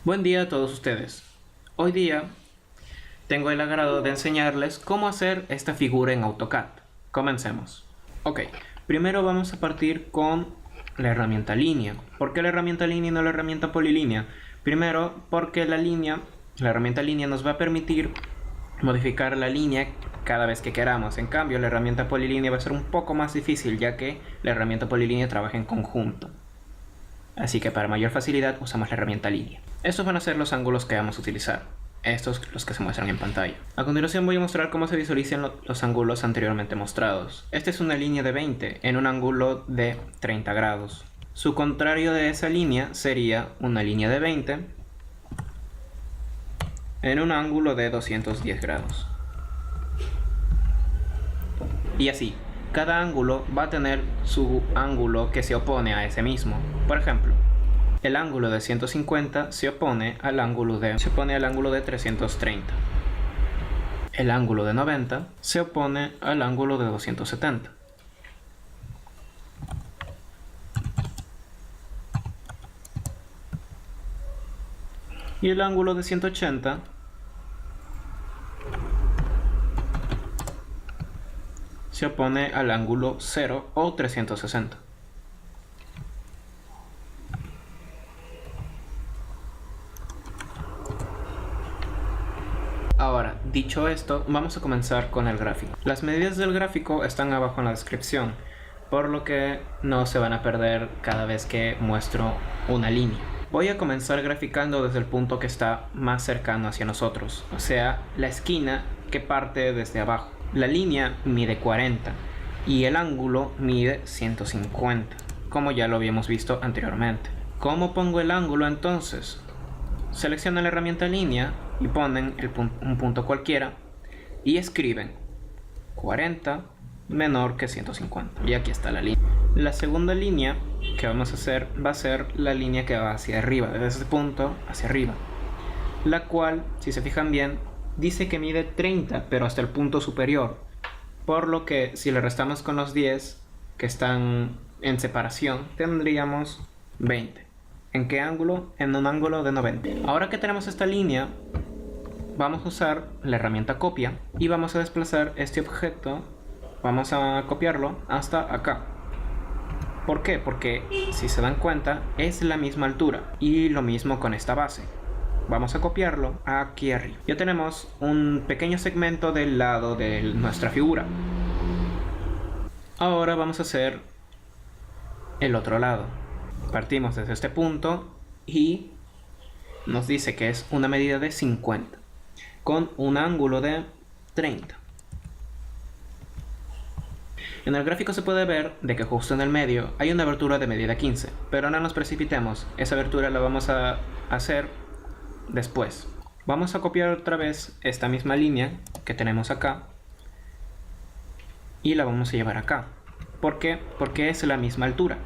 Buen día a todos ustedes. Hoy día tengo el agrado de enseñarles cómo hacer esta figura en AutoCAD. Comencemos. Ok, primero vamos a partir con la herramienta línea. ¿Por qué la herramienta línea y no la herramienta polilínea? Primero, porque la herramienta línea nos va a permitir modificar la línea cada vez que queramos. En cambio, la herramienta polilínea va a ser un poco más difícil, ya que la herramienta polilínea trabaja en conjunto. Así que para mayor facilidad usamos la herramienta línea. Estos van a ser los ángulos que vamos a utilizar. Estos los que se muestran en pantalla. A continuación voy a mostrar cómo se visualizan los ángulos anteriormente mostrados. Esta es una línea de 20 en un ángulo de 30 grados. Su contrario de esa línea sería una línea de 20 en un ángulo de 210 grados. Y así, cada ángulo va a tener su ángulo que se opone a ese mismo. Por ejemplo, el ángulo de 150 se opone al ángulo de 330. El ángulo de 90 se opone al ángulo de 270. Y el ángulo de 180 se opone al ángulo 0 o 360. Ahora, dicho esto, vamos a comenzar con el gráfico. Las medidas del gráfico están abajo en la descripción, por lo que no se van a perder cada vez que muestro una línea. Voy a comenzar graficando desde el punto que está más cercano hacia nosotros, o sea, la esquina que parte desde abajo. La línea mide 40 y el ángulo mide 150, como ya lo habíamos visto anteriormente. ¿Cómo pongo el ángulo entonces? Seleccionan la herramienta línea y ponen un punto cualquiera y escriben 40 menor que 150. Y aquí está la línea. La segunda línea que vamos a hacer va a ser la línea que va hacia arriba, desde este punto hacia arriba, la cual, si se fijan bien, dice que mide 30, pero hasta el punto superior, por lo que si le restamos con los 10 que están en separación, tendríamos 20. ¿En qué ángulo? En un ángulo de 90. Ahora que tenemos esta línea, vamos a usar la herramienta copia y vamos a desplazar este objeto, vamos a copiarlo hasta acá. ¿Por qué? Porque si se dan cuenta es la misma altura, y lo mismo con esta base. Vamos a copiarlo aquí arriba. Ya tenemos un pequeño segmento del lado de nuestra figura. Ahora vamos a hacer el otro lado. Partimos desde este punto y nos dice que es una medida de 50 con un ángulo de 30. En el gráfico se puede ver de que justo en el medio hay una abertura de medida 15, pero no nos precipitemos, esa abertura la vamos a hacer después. Vamos a copiar otra vez esta misma línea que tenemos acá y la vamos a llevar acá. ¿Por qué? Porque es la misma altura.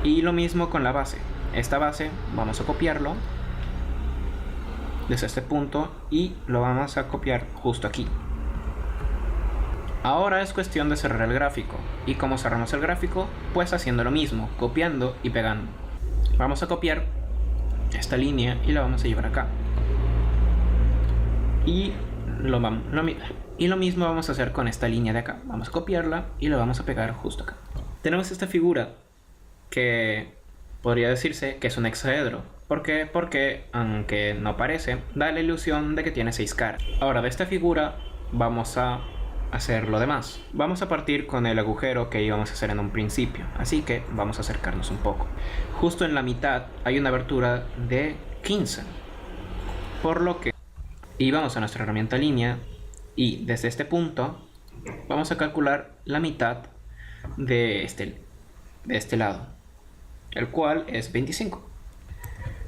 Y lo mismo con la base. Esta base vamos a copiarlo desde este punto y lo vamos a copiar justo aquí. Ahora es cuestión de cerrar el gráfico. ¿Y cómo cerramos el gráfico? Pues haciendo lo mismo, copiando y pegando. Vamos a copiar esta línea y la vamos a llevar acá. Y lo mismo vamos a hacer con esta línea de acá. Vamos a copiarla y la vamos a pegar justo acá. Tenemos esta figura que podría decirse que es un hexaedro. ¿Por qué? Porque, aunque no parece, da la ilusión de que tiene 6 caras. Ahora, de esta figura vamos a hacer lo demás. Vamos a partir con el agujero que íbamos a hacer en un principio, así que vamos a acercarnos un poco. Justo en la mitad hay una abertura de 15, por lo que vamos a nuestra herramienta línea y desde este punto vamos a calcular la mitad de este lado, el cual es 25,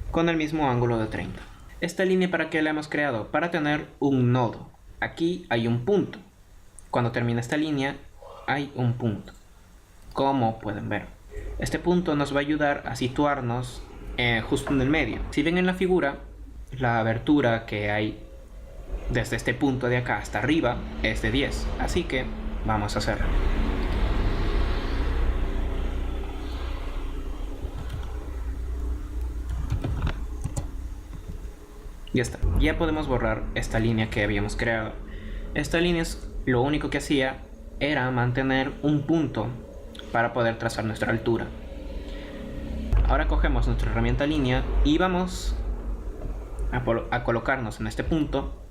con el mismo ángulo de 30. Esta línea, ¿para qué la hemos creado? Para tener un nodo. Aquí hay un punto. Cuando termina esta línea hay un punto, como pueden ver. Este punto nos va a ayudar a situarnos justo en el medio. Si ven en la figura, la abertura que hay desde este punto de acá hasta arriba es de 10, así que vamos a hacerlo. Ya está, ya podemos borrar esta línea que habíamos creado. Esta línea lo único que hacía era mantener un punto para poder trazar nuestra altura. Ahora cogemos nuestra herramienta línea y vamos a colocarnos en este punto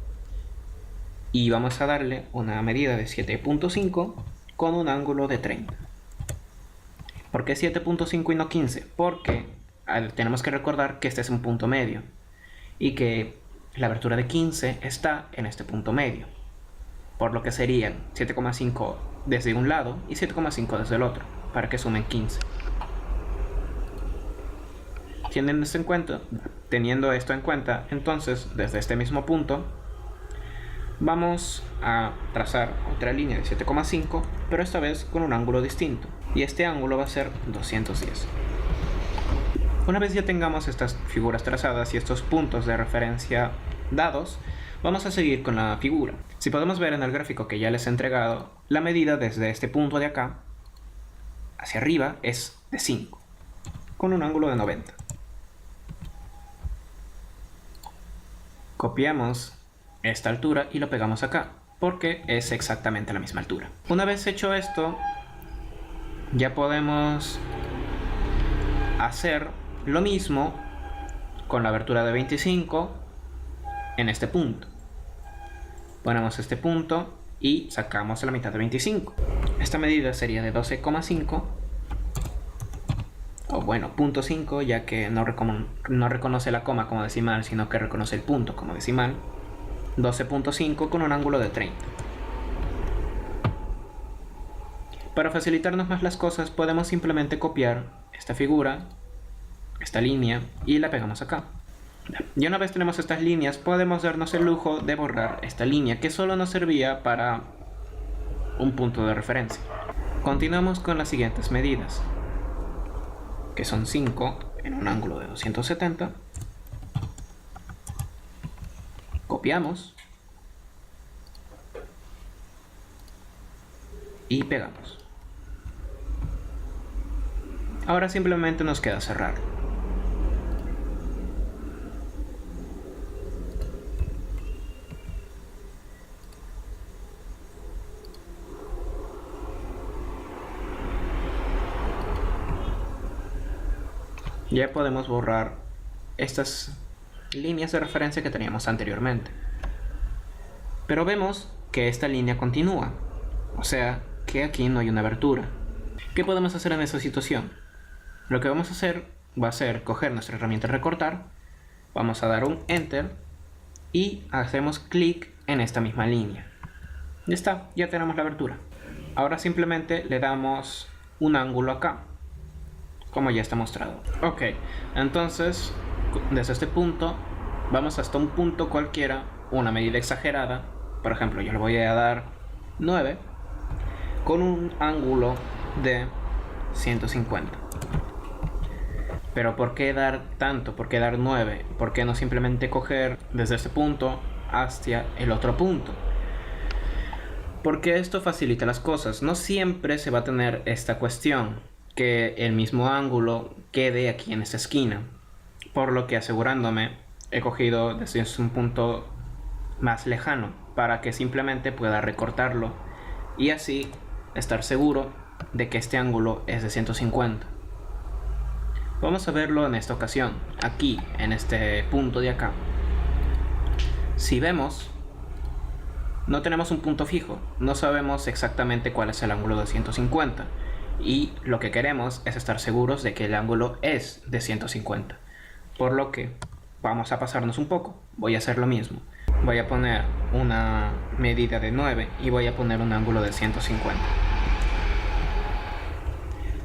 y vamos a darle una medida de 7.5 con un ángulo de 30. ¿Por qué 7.5 y no 15? Porque tenemos que recordar que este es un punto medio y que la abertura de 15 está en este punto medio, por lo que serían 7,5 desde un lado y 7,5 desde el otro, para que sumen 15. Teniendo esto en cuenta, entonces desde este mismo punto vamos a trazar otra línea de 7,5, pero esta vez con un ángulo distinto, y este ángulo va a ser 210. Una vez ya tengamos estas figuras trazadas y estos puntos de referencia dados, vamos a seguir con la figura. Si podemos ver en el gráfico que ya les he entregado, la medida desde este punto de acá hacia arriba es de 5, con un ángulo de 90. Copiamos esta altura y lo pegamos acá, porque es exactamente la misma altura. Una vez hecho esto, ya podemos hacer lo mismo con la abertura de 25 en este punto. Ponemos este punto y sacamos la mitad de 25. Esta medida sería de 12,5, o bueno, 0.5, ya que no reconoce la coma como decimal, sino que reconoce el punto como decimal. 12.5 con un ángulo de 30. Para facilitarnos más las cosas, podemos simplemente copiar esta figura, esta línea, y la pegamos acá. Y una vez tenemos estas líneas, podemos darnos el lujo de borrar esta línea que solo nos servía para un punto de referencia. Continuamos con las siguientes medidas, que son 5 en un ángulo de 270. Copiamos y pegamos. Ahora simplemente nos queda cerrar. Ya podemos borrar estas líneas de referencia que teníamos anteriormente. Pero vemos que esta línea continúa, o sea que aquí no hay una abertura. ¿Qué podemos hacer en esa situación? Lo que vamos a hacer va a ser coger nuestra herramienta recortar, vamos a dar un enter y hacemos clic en esta misma línea. Ya está, ya tenemos la abertura. Ahora simplemente le damos un ángulo acá, como ya está mostrado. Ok, entonces desde este punto vamos hasta un punto cualquiera, una medida exagerada. Por ejemplo, yo le voy a dar 9 con un ángulo de 150. Pero ¿por qué dar tanto? ¿Por qué dar 9? ¿Por qué no simplemente coger desde este punto hacia el otro punto? Porque esto facilita las cosas. No siempre se va a tener esta cuestión, que el mismo ángulo quede aquí en esta esquina. Por lo que, asegurándome, he cogido desde un punto más lejano para que simplemente pueda recortarlo y así estar seguro de que este ángulo es de 150. Vamos a verlo en esta ocasión, aquí, en este punto de acá. Si vemos, no tenemos un punto fijo, no sabemos exactamente cuál es el ángulo de 150 y lo que queremos es estar seguros de que el ángulo es de 150. Por lo que vamos a pasarnos un poco, voy a hacer lo mismo. Voy a poner una medida de 9 y voy a poner un ángulo de 150.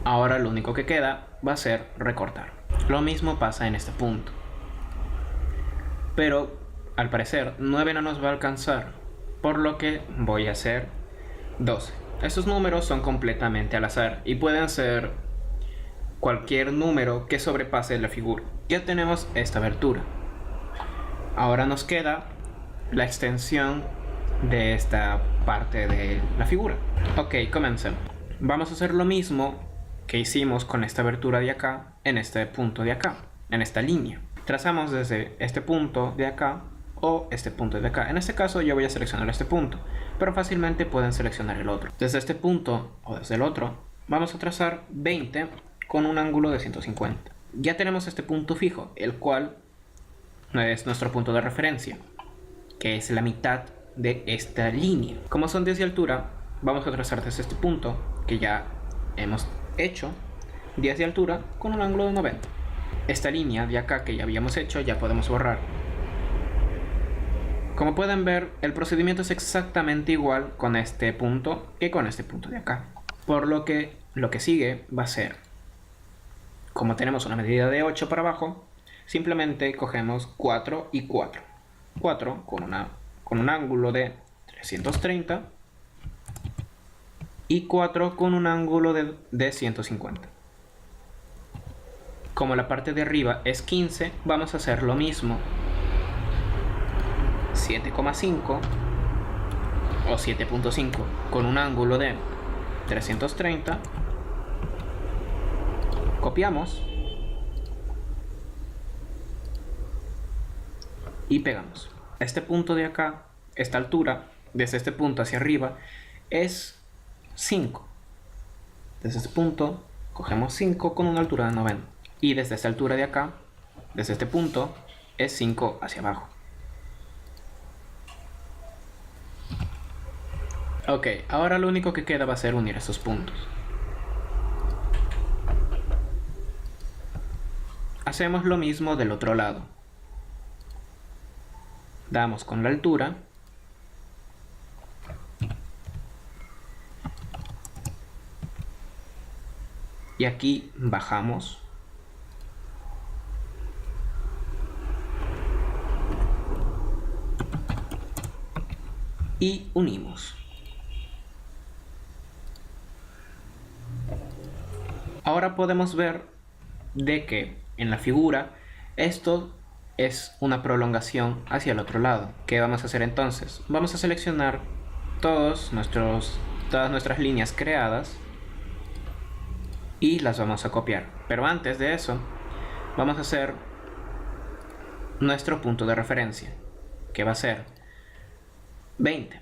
Ahora lo único que queda va a ser recortar. Lo mismo pasa en este punto. Pero al parecer 9 no nos va a alcanzar, por lo que voy a hacer 12. Estos números son completamente al azar y pueden ser cualquier número que sobrepase la figura. Ya tenemos esta abertura. Ahora nos queda la extensión de esta parte de la figura. Ok, comencemos. Vamos a hacer lo mismo que hicimos con esta abertura de acá, en este punto de acá, en esta línea. Trazamos desde este punto de acá o este punto de acá. En este caso yo voy a seleccionar este punto, pero fácilmente pueden seleccionar el otro. Desde este punto o desde el otro vamos a trazar 20 con un ángulo de 150. Ya tenemos este punto fijo, el cual es nuestro punto de referencia, que es la mitad de esta línea. Como son 10 de altura, vamos a trazar desde este punto que ya hemos hecho 10 de altura con un ángulo de 90. Esta línea de acá que ya habíamos hecho ya podemos borrar. Como pueden ver, el procedimiento es exactamente igual con este punto que con este punto de acá. Por lo que sigue va a ser, como tenemos una medida de 8 para abajo, simplemente cogemos 4 y 4. 4 con un ángulo de 330 y 4 con un ángulo de 150. Como la parte de arriba es 15, vamos a hacer lo mismo. 7,5 o 7.5 con un ángulo de 330. Copiamos y pegamos. Este punto de acá, esta altura, desde este punto hacia arriba, es 5. Desde este punto, cogemos 5 con una altura de 90. Y desde esta altura de acá, desde este punto, es 5 hacia abajo. Ok, ahora lo único que queda va a ser unir estos puntos. Hacemos lo mismo del otro lado. Damos con la altura. Y aquí bajamos. Y unimos. Ahora podemos ver de que en la figura esto es una prolongación hacia el otro lado. ¿Qué vamos a hacer entonces? Vamos a seleccionar todas nuestras líneas creadas y las vamos a copiar. Pero antes de eso vamos a hacer nuestro punto de referencia, que va a ser 20.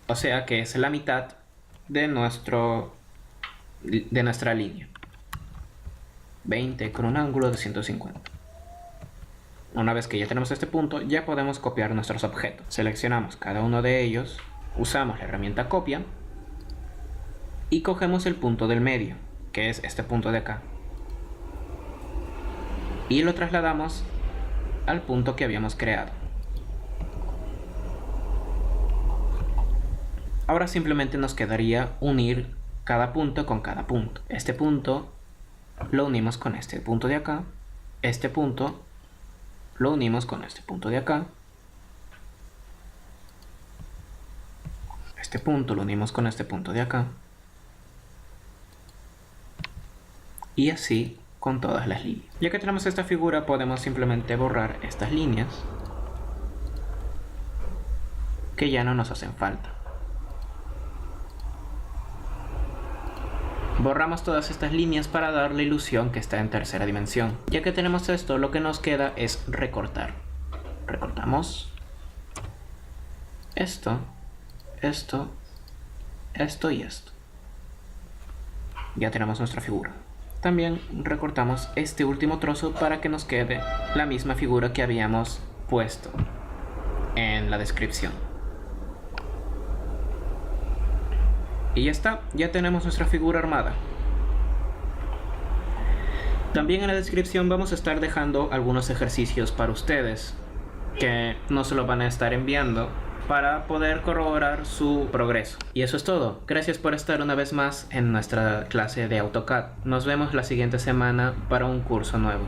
O sea que es la mitad de nuestra línea. 20 con un ángulo de 150. Una vez que ya tenemos este punto, ya podemos copiar nuestros objetos. Seleccionamos cada uno de ellos, usamos la herramienta copia y cogemos el punto del medio, que es este punto de acá, y lo trasladamos al punto que habíamos creado. Ahora simplemente nos quedaría unir cada punto con cada punto. Este punto lo unimos con este punto de acá. Este punto lo unimos con este punto de acá. Este punto lo unimos con este punto de acá. Y así con todas las líneas. Ya que tenemos esta figura, podemos simplemente borrar estas líneas que ya no nos hacen falta. Borramos todas estas líneas para dar la ilusión que está en tercera dimensión. Ya que tenemos esto, lo que nos queda es recortar. Recortamos esto, esto, esto y esto. Ya tenemos nuestra figura. También recortamos este último trozo para que nos quede la misma figura que habíamos puesto en la descripción. Y ya está, ya tenemos nuestra figura armada. También en la descripción vamos a estar dejando algunos ejercicios para ustedes que nos lo van a estar enviando para poder corroborar su progreso. Y eso es todo. Gracias por estar una vez más en nuestra clase de AutoCAD. Nos vemos la siguiente semana para un curso nuevo.